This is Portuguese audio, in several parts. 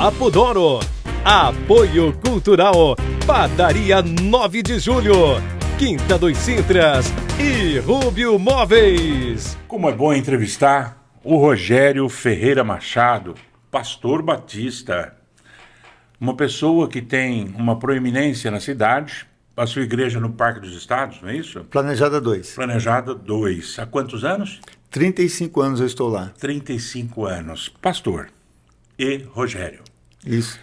Papo d'Oro. Apoio Cultural, Padaria 9 de Julho, Quinta dos Sintras e Rubio Móveis. Como é bom entrevistar o Rogério Ferreira Machado, pastor batista. Uma pessoa que tem uma proeminência na cidade, a sua igreja no Parque dos Estados, não é isso? Planejada 2. Planejada 2. Há quantos anos? 35 anos eu estou lá. 35 anos. Pastor e Rogério. Isso.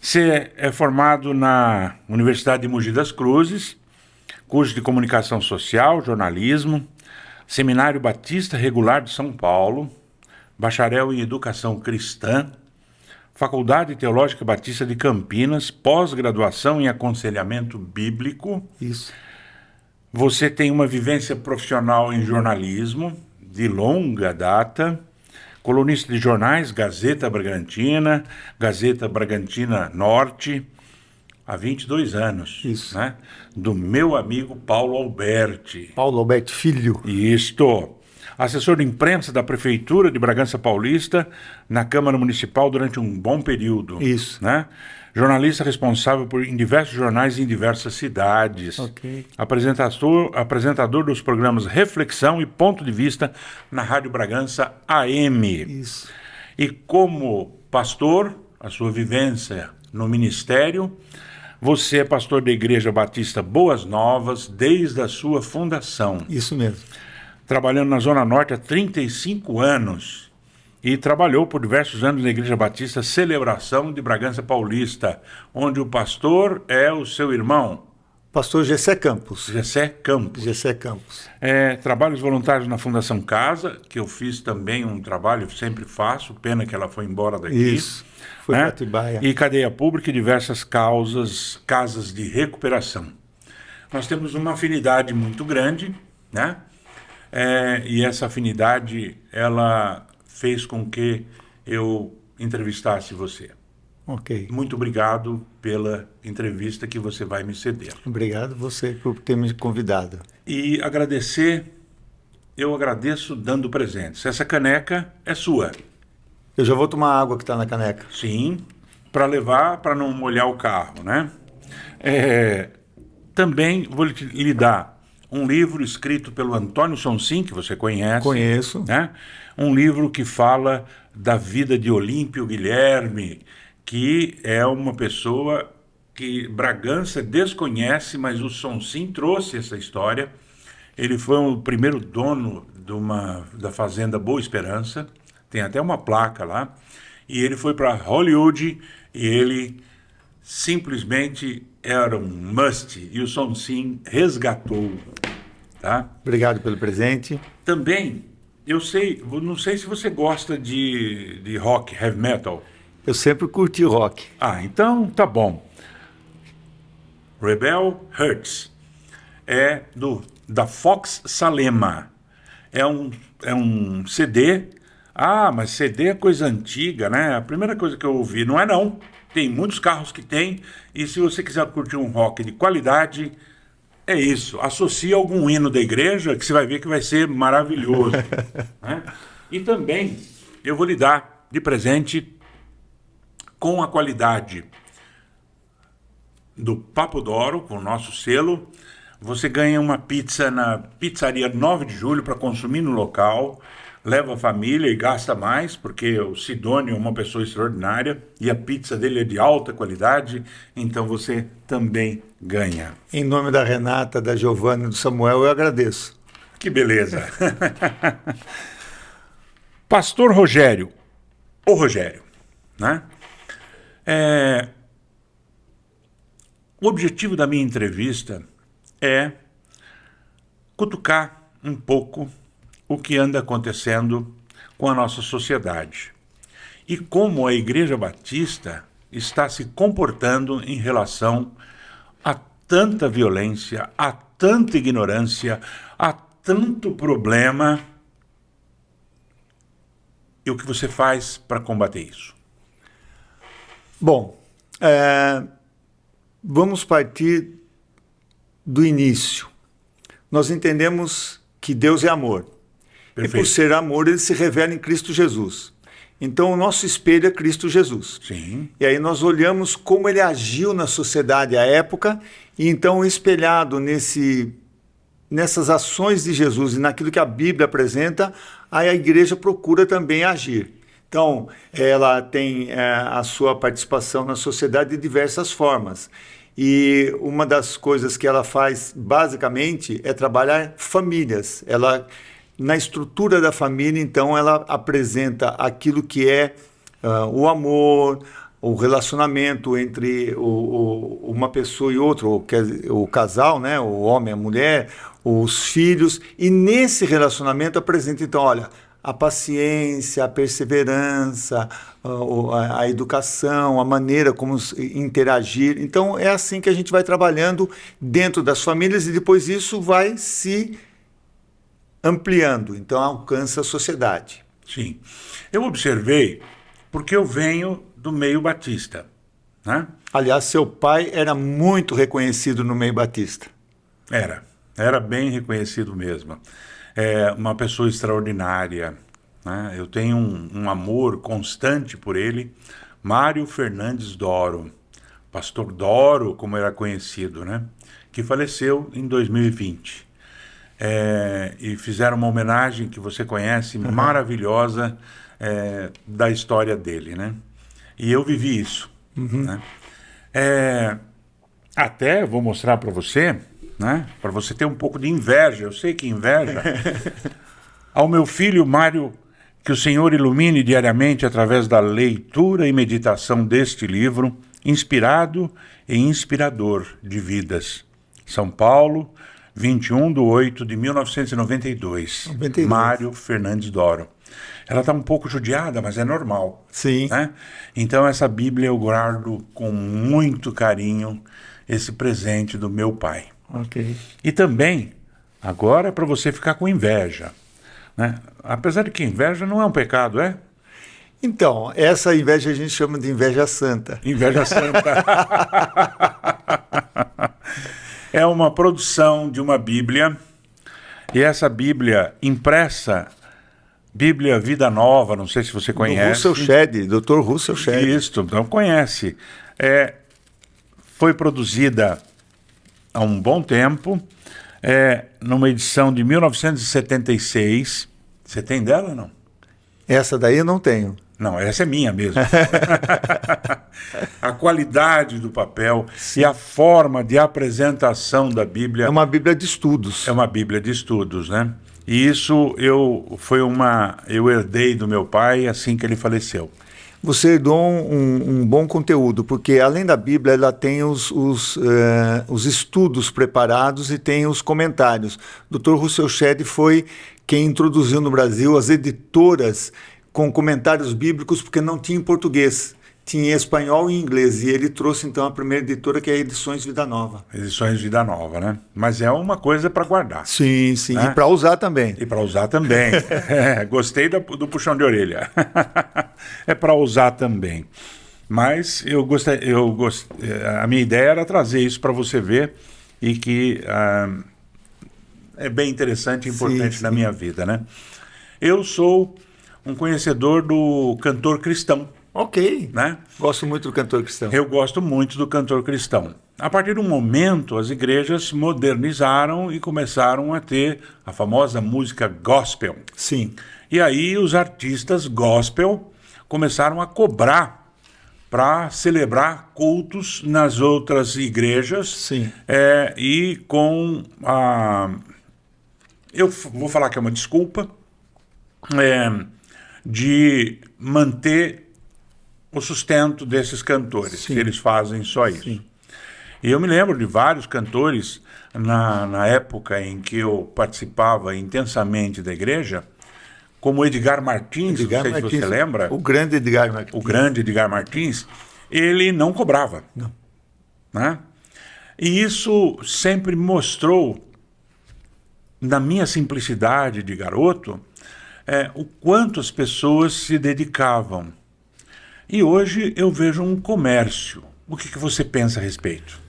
Você é formado na Universidade de Mogi das Cruzes, curso de Comunicação Social, Jornalismo, Seminário Batista Regular de São Paulo, bacharel em Educação Cristã, Faculdade Teológica Batista de Campinas, pós-graduação em Aconselhamento Bíblico. Isso. Você tem uma vivência profissional em jornalismo de longa data, colunista de jornais, Gazeta Bragantina, Gazeta Bragantina Norte, há 22 anos. Isso. Né? Do meu amigo Paulo Alberti. Paulo Alberti Filho. Isto. Assessor de imprensa da Prefeitura de Bragança Paulista, na Câmara Municipal durante um bom período. Isso. Né? Jornalista responsável em diversos jornais em diversas cidades. Ok. Apresentador dos programas Reflexão e Ponto de Vista na Rádio Bragança AM. Isso. E como pastor, a sua vivência no ministério, você é pastor da Igreja Batista Boas Novas desde a sua fundação. Isso mesmo. Trabalhando na Zona Norte há 35 anos. E trabalhou por diversos anos na Igreja Batista Celebração de Bragança Paulista, onde o pastor é o seu irmão, Pastor Gessé Campos. Gessé Campos. Gessé Campos. Trabalhos voluntários na Fundação Casa, que eu fiz também um trabalho, sempre faço, pena que ela foi embora daqui. Isso. Foi né? para Atibaia. E cadeia pública e diversas casas de recuperação. Nós temos uma afinidade muito grande, né? E essa afinidade, ela fez com que eu entrevistasse você. Ok. Muito obrigado pela entrevista que você vai me ceder. Obrigado você por ter me convidado. E eu agradeço dando presentes. Essa caneca é sua. Eu já vou tomar a água que está na caneca. Sim, para levar, para não molhar o carro, né? Também vou lhe dar um livro escrito pelo Antônio Sonsin, que você conhece. Conheço. Né? Um livro que fala da vida de Olímpio Guilherme, que é uma pessoa que Bragança desconhece, mas o Sonsin trouxe essa história. Ele foi o primeiro dono da fazenda Boa Esperança, tem até uma placa lá, e ele foi para Hollywood e ele simplesmente era um must, e o Sonsin resgatou. Tá? Obrigado pelo presente. Também, não sei se você gosta de rock, heavy metal. Eu sempre curti rock. Então tá bom. Rebel Hearts é da Fox Salema. É um CD. Mas CD é coisa antiga, né? A primeira coisa que eu ouvi, não. Tem muitos carros que tem, e se você quiser curtir um rock de qualidade, é isso. Associe algum hino da igreja, que você vai ver que vai ser maravilhoso. Né? E também, eu vou lhe dar de presente, com a qualidade do Papo d'Oro, com o nosso selo, você ganha uma pizza na Pizzaria 9 de Julho para consumir no local, leva a família e gasta mais, porque o Sidônio é uma pessoa extraordinária e a pizza dele é de alta qualidade, então você também ganha. Em nome da Renata, da Giovana e do Samuel, eu agradeço. Que beleza! Pastor Rogério, o Rogério, né? O objetivo da minha entrevista é cutucar um pouco o que anda acontecendo com a nossa sociedade e como a Igreja Batista está se comportando em relação a tanta violência, a tanta ignorância, a tanto problema, e o que você faz para combater isso? Bom, vamos partir do início. Nós entendemos que Deus é amor. Perfeito. E por ser amor, ele se revela em Cristo Jesus. Então, o nosso espelho é Cristo Jesus. Sim. E aí nós olhamos como ele agiu na sociedade à época, e então espelhado nessas ações de Jesus e naquilo que a Bíblia apresenta, aí a igreja procura também agir. Então, ela tem a sua participação na sociedade de diversas formas. E uma das coisas que ela faz, basicamente, é trabalhar famílias. Ela, na estrutura da família, então, ela apresenta aquilo que é o amor, o relacionamento entre uma pessoa e outra, o casal, né, o homem e a mulher, os filhos, e nesse relacionamento apresenta, então, olha, a paciência, a perseverança, a educação, a maneira como interagir. Então, é assim que a gente vai trabalhando dentro das famílias e depois isso vai se ampliando, então alcança a sociedade. Sim. Eu observei, porque eu venho do meio batista, né? Aliás, seu pai era muito reconhecido no meio batista. Era bem reconhecido mesmo. É uma pessoa extraordinária, né? Eu tenho um amor constante por ele. Mário Fernandes Doro, Pastor Doro, como era conhecido, né? Que faleceu em 2020. E fizeram uma homenagem que você conhece, maravilhosa, da história dele, né? E eu vivi isso. Né? Até vou mostrar para você, né? Para você ter um pouco de inveja, eu sei que inveja, ao meu filho Mário, que o Senhor ilumine diariamente através da leitura e meditação deste livro, inspirado e inspirador de vidas. São Paulo, 21/8/1992. 92. Mário Fernandes Doro. Ela está um pouco judiada, mas é normal. Sim. Né? Então essa Bíblia eu guardo com muito carinho, esse presente do meu pai. Ok. E também, agora, para você ficar com inveja. Né? Apesar de que inveja não é um pecado, é? Então, essa inveja a gente chama de inveja santa. Inveja santa. É uma produção de uma Bíblia, e essa Bíblia impressa, Bíblia Vida Nova, não sei se você conhece. Russell Shedd, Dr. Russell Shedd. Isso, então conhece. Foi produzida há um bom tempo, numa edição de 1976. Você tem dela ou não? Essa daí eu não tenho. Não, essa é minha mesmo. A qualidade do papel e a forma de apresentação da Bíblia. É uma Bíblia de estudos. É uma Bíblia de estudos, né? E isso eu herdei do meu pai assim que ele faleceu. Você herdou um bom conteúdo, porque além da Bíblia, ela tem os estudos preparados e tem os comentários. Dr. Russell Shedd foi quem introduziu no Brasil as editoras com comentários bíblicos, porque não tinha em português, tinha em espanhol e inglês, e ele trouxe então a primeira editora, que é a Edições Vida Nova. Edições Vida Nova, né? Mas é uma coisa para guardar. Sim, sim, né? E para usar também. E para usar também. Gostei do puxão de orelha. É para usar também. Mas a minha ideia era trazer isso para você ver, e que é bem interessante e importante na minha vida, né? Eu sou um conhecedor do cantor cristão. Ok. Né? Gosto muito do cantor cristão. Eu gosto muito do cantor cristão. A partir de um momento, as igrejas modernizaram e começaram a ter a famosa música gospel. Sim. E aí os artistas gospel começaram a cobrar para celebrar cultos nas outras igrejas. Sim. E com a... Eu vou falar que é uma desculpa, de manter o sustento desses cantores. Sim. Eles fazem só isso. Sim. E eu me lembro de vários cantores, na época em que eu participava intensamente da igreja, como Edgar Martins, não sei se você lembra. O grande Edgar Martins. O grande Edgar Martins, ele não cobrava. Não. Né? E isso sempre mostrou, na minha simplicidade de garoto, o quanto as pessoas se dedicavam. E hoje eu vejo um comércio. O que você pensa a respeito?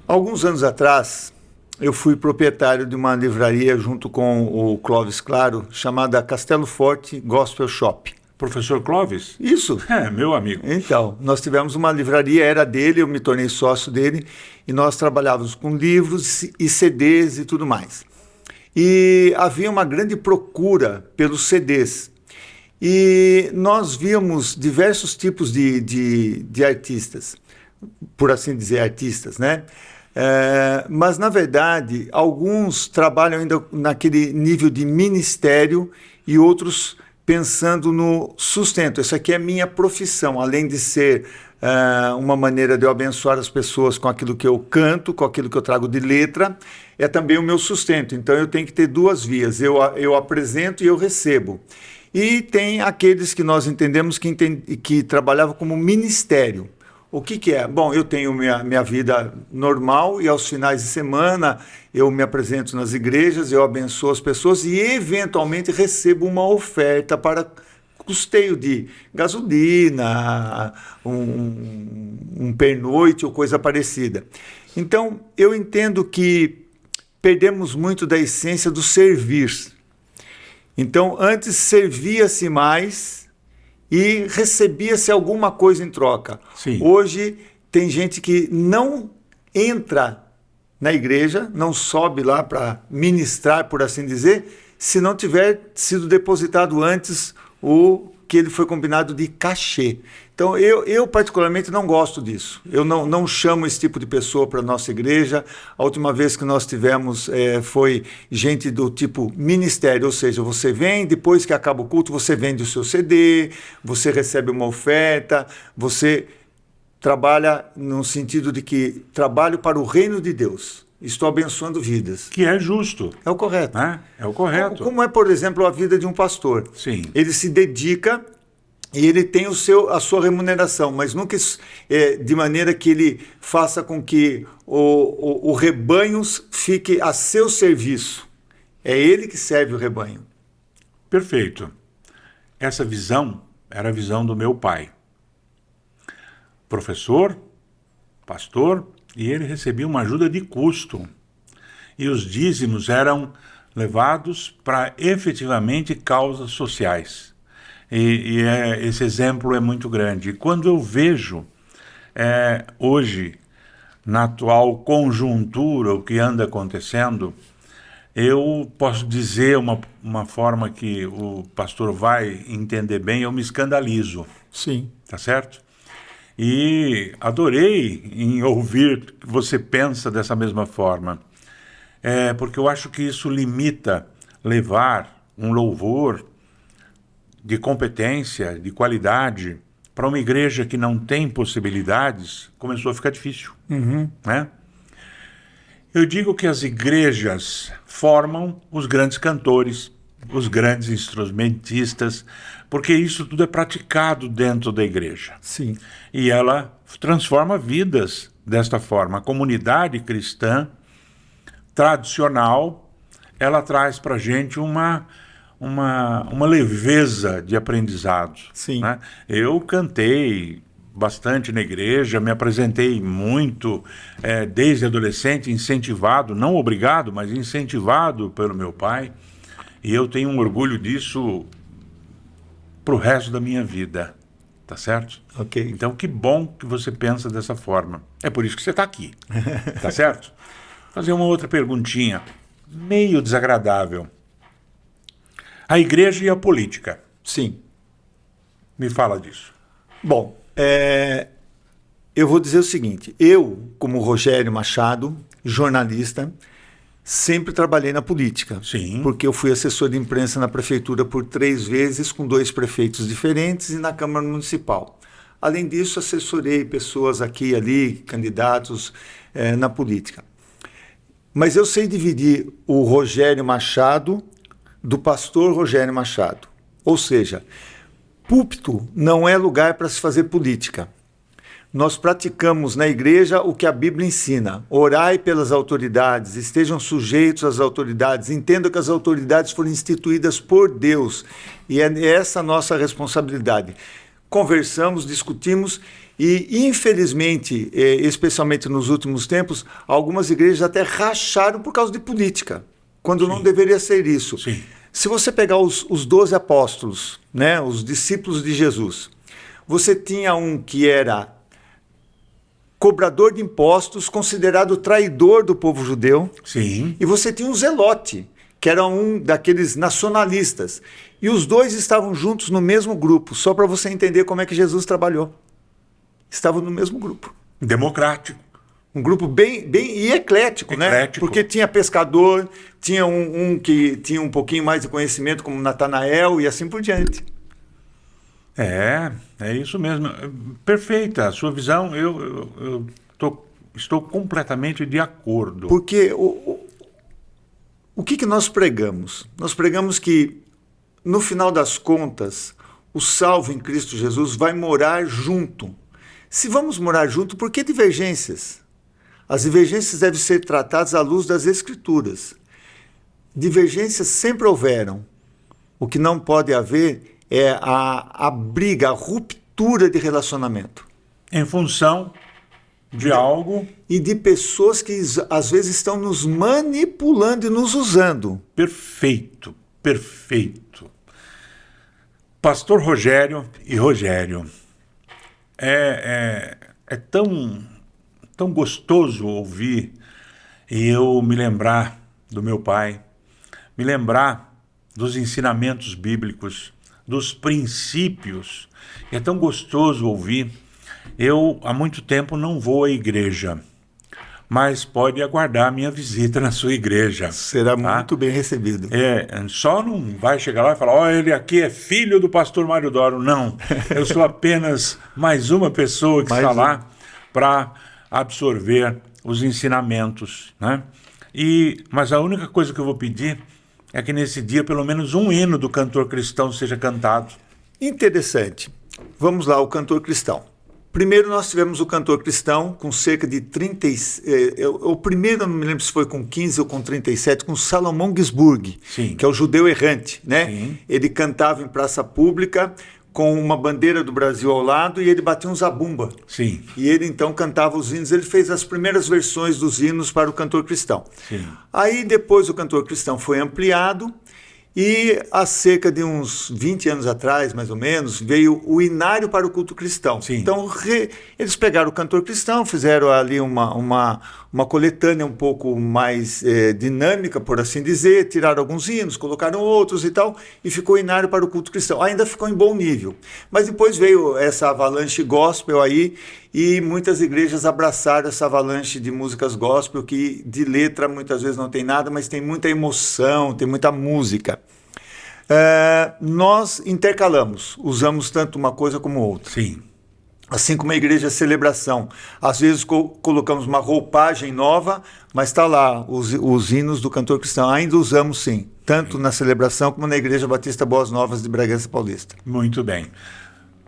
Alguns anos atrás, eu fui proprietário de uma livraria junto com o Clóvis Claro, chamada Castelo Forte Gospel Shop. Professor Clóvis? Isso. É, meu amigo. Então, nós tivemos uma livraria, era dele, eu me tornei sócio dele, e nós trabalhávamos com livros e CDs e tudo mais. E havia uma grande procura pelos CDs. E nós víamos diversos tipos de artistas, por assim dizer, artistas, né? Mas, na verdade, alguns trabalham ainda naquele nível de ministério e outros pensando no sustento. Isso aqui é minha profissão, além de ser uma maneira de eu abençoar as pessoas com aquilo que eu canto, com aquilo que eu trago de letra, é também o meu sustento. Então eu tenho que ter duas vias, eu apresento e eu recebo. E tem aqueles que nós entendemos que trabalhavam como ministério. O que é? Bom, eu tenho minha vida normal e aos finais de semana eu me apresento nas igrejas, eu abençoo as pessoas e eventualmente recebo uma oferta para custeio de gasolina, um pernoite ou coisa parecida. Então, eu entendo que perdemos muito da essência do servir. Então, antes servia-se mais e recebia-se alguma coisa em troca. Sim. Hoje tem gente que não entra na igreja, não sobe lá para ministrar, por assim dizer, se não tiver sido depositado antes o que ele foi combinado de cachê. Então, eu particularmente não gosto disso. Eu não chamo esse tipo de pessoa para a nossa igreja. A última vez que nós tivemos foi gente do tipo ministério, ou seja, você vem, depois que acaba o culto, você vende o seu CD, você recebe uma oferta, você trabalha no sentido de que trabalho para o reino de Deus. Estou abençoando vidas. Que é justo. É o correto. Né? É o correto. Como é, por exemplo, a vida de um pastor. Sim. Ele se dedica e ele tem a sua remuneração, mas nunca de maneira que ele faça com que o rebanho fique a seu serviço. É ele que serve o rebanho. Perfeito. Essa visão era a visão do meu pai. Professor, pastor, e ele recebia uma ajuda de custo. E os dízimos eram levados para efetivamente causas sociais. Esse exemplo é muito grande. E quando eu vejo hoje, na atual conjuntura, o que anda acontecendo, eu posso dizer uma forma que o pastor vai entender bem, eu me escandalizo. Sim. Tá certo? E adorei em ouvir que você pensa dessa mesma forma. Porque eu acho que isso limita levar um louvor de competência, de qualidade, para uma igreja que não tem possibilidades, começou a ficar difícil. Uhum. Né? Eu digo que as igrejas formam os grandes cantores, os grandes instrumentistas, porque isso tudo é praticado dentro da igreja. Sim. E ela transforma vidas desta forma. A comunidade cristã tradicional, ela traz para a gente uma leveza de aprendizado. Sim. Né? Eu cantei bastante na igreja, me apresentei muito desde adolescente, incentivado, não obrigado, mas incentivado pelo meu pai. E eu tenho um orgulho disso para o resto da minha vida. Tá certo? Ok. Então, que bom que você pensa dessa forma. É por isso que você está aqui. Tá certo? Vou fazer uma outra perguntinha, meio desagradável. A igreja e a política. Sim. Me fala disso. Bom, eu vou dizer o seguinte. Eu, como Rogério Machado, jornalista, sempre trabalhei na política. Sim. Porque eu fui assessor de imprensa na prefeitura por 3 vezes, com 2 prefeitos diferentes, e na Câmara Municipal. Além disso, assessorei pessoas aqui e ali, candidatos na política. Mas eu sei dividir o Rogério Machado do pastor Rogério Machado. Ou seja, púlpito não é lugar para se fazer política. Nós praticamos na igreja o que a Bíblia ensina. Orai pelas autoridades, estejam sujeitos às autoridades, entendam que as autoridades foram instituídas por Deus. E é essa a nossa responsabilidade. conversamos, discutimos e, infelizmente, especialmente nos últimos tempos, algumas igrejas até racharam por causa de política, quando não deveria ser isso. Sim. Se você pegar os 12 apóstolos, né, os discípulos de Jesus, você tinha um que era cobrador de impostos, considerado traidor do povo judeu, Sim. e você tinha um Zelote, que era um daqueles nacionalistas. E os dois estavam juntos no mesmo grupo, só para você entender como é que Jesus trabalhou. Estavam no mesmo grupo. Democrático. Um grupo bem e eclético, né? Porque tinha pescador, tinha um que tinha um pouquinho mais de conhecimento, como Natanael, e assim por diante. É isso mesmo. Perfeita a sua visão. Estou completamente de acordo. Porque o que nós pregamos? Nós pregamos que, no final das contas, o salvo em Cristo Jesus vai morar junto. Se vamos morar junto, por que divergências? As divergências devem ser tratadas à luz das Escrituras. Divergências sempre houveram. O que não pode haver é a briga, a ruptura de relacionamento. Em função de algo... E de pessoas que às vezes estão nos manipulando e nos usando. Perfeito, perfeito. Pastor Rogério e Rogério, é tão gostoso ouvir e eu me lembrar do meu pai, me lembrar dos ensinamentos bíblicos, dos princípios. É tão gostoso ouvir. Eu, há muito tempo, não vou à igreja, mas pode aguardar a minha visita na sua igreja. Será muito bem recebido. Só não vai chegar lá e falar, ele aqui é filho do pastor Mário Doro. Não, eu sou apenas mais uma pessoa que está lá para absorver os ensinamentos, né? Mas a única coisa que eu vou pedir é que nesse dia pelo menos um hino do cantor cristão seja cantado. Interessante. Vamos lá, o cantor cristão. Primeiro nós tivemos o cantor cristão com cerca de 30... o primeiro, não me lembro se foi com 15 ou com 37, com Salomão Gisburg, que é o judeu errante, né? Sim. Ele cantava em praça pública com uma bandeira do Brasil ao lado e ele batia um zabumba. Sim. E ele então cantava os hinos, ele fez as primeiras versões dos hinos para o cantor cristão. Sim. Aí depois o cantor cristão foi ampliado e há cerca de uns 20 anos atrás, mais ou menos, veio o Inário para o Culto Cristão. Sim. Então eles pegaram o cantor cristão, fizeram ali uma coletânea um pouco mais dinâmica, por assim dizer, tiraram alguns hinos, colocaram outros e tal, e ficou o Inário para o Culto Cristão. Ainda ficou em bom nível. Mas depois veio essa avalanche gospel aí, e muitas igrejas abraçaram essa avalanche de músicas gospel, que de letra muitas vezes não tem nada, mas tem muita emoção, tem muita música. Nós intercalamos, usamos tanto uma coisa como outra. Sim. Assim como a igreja é celebração. Às vezes colocamos uma roupagem nova, mas está lá os hinos do cantor cristão. Ainda usamos sim, tanto na celebração como na Igreja Batista Boas Novas de Bragança Paulista. Muito bem.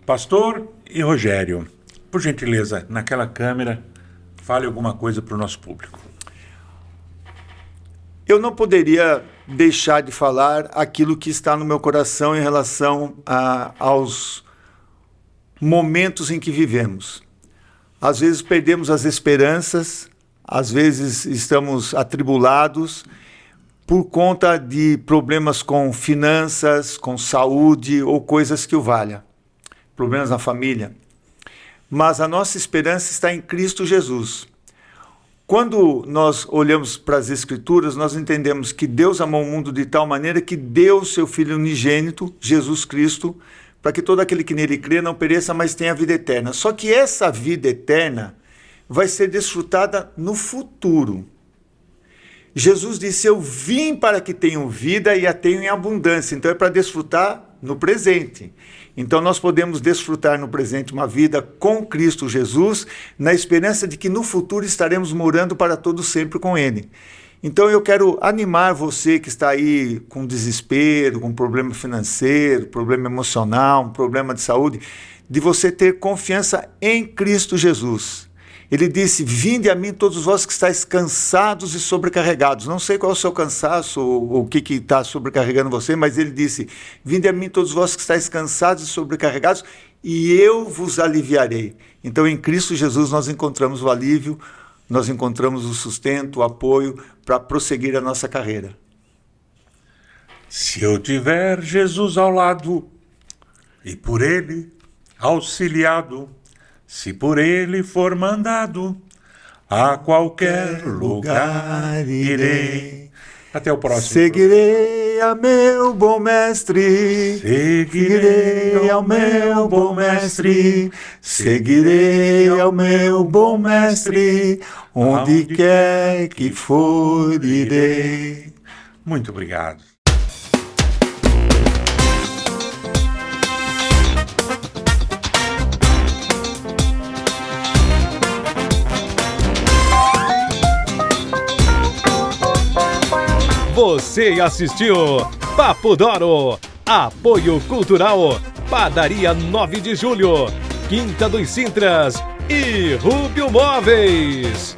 Pastor e Rogério, por gentileza, naquela câmera, fale alguma coisa para o nosso público. Eu não poderia deixar de falar aquilo que está no meu coração em relação aos momentos em que vivemos. Às vezes perdemos as esperanças, às vezes estamos atribulados por conta de problemas com finanças, com saúde ou coisas que o valha. Problemas na família. Mas a nossa esperança está em Cristo Jesus. Quando nós olhamos para as Escrituras, nós entendemos que Deus amou o mundo de tal maneira que deu o seu Filho unigênito, Jesus Cristo, para que todo aquele que nele crê não pereça, mas tenha a vida eterna. Só que essa vida eterna vai ser desfrutada no futuro. Jesus disse, eu vim para que tenham vida e a tenham em abundância. Então é para desfrutar no presente. Então nós podemos desfrutar no presente uma vida com Cristo Jesus, na esperança de que no futuro estaremos morando para todo sempre com Ele. Então eu quero animar você que está aí com desespero, com problema financeiro, problema emocional, um problema de saúde, de você ter confiança em Cristo Jesus. Ele disse: vinde a mim todos vós que estáis cansados e sobrecarregados. Não sei qual é o seu cansaço, ou o que está sobrecarregando você, mas ele disse: vinde a mim todos vós que estáis cansados e sobrecarregados, e eu vos aliviarei. Então, em Cristo Jesus, nós encontramos o alívio, nós encontramos o sustento, o apoio para prosseguir a nossa carreira. Se eu tiver Jesus ao lado e por ele auxiliado, se por ele for mandado, a qualquer lugar irei. Até o próximo. Seguirei a meu bom mestre, seguirei ao meu bom mestre, seguirei ao meu bom mestre, onde quer que for irei. Muito obrigado. Você assistiu Papo D'Oro, apoio cultural, Padaria 9 de Julho, Quinta dos Sintras e Rubio Móveis.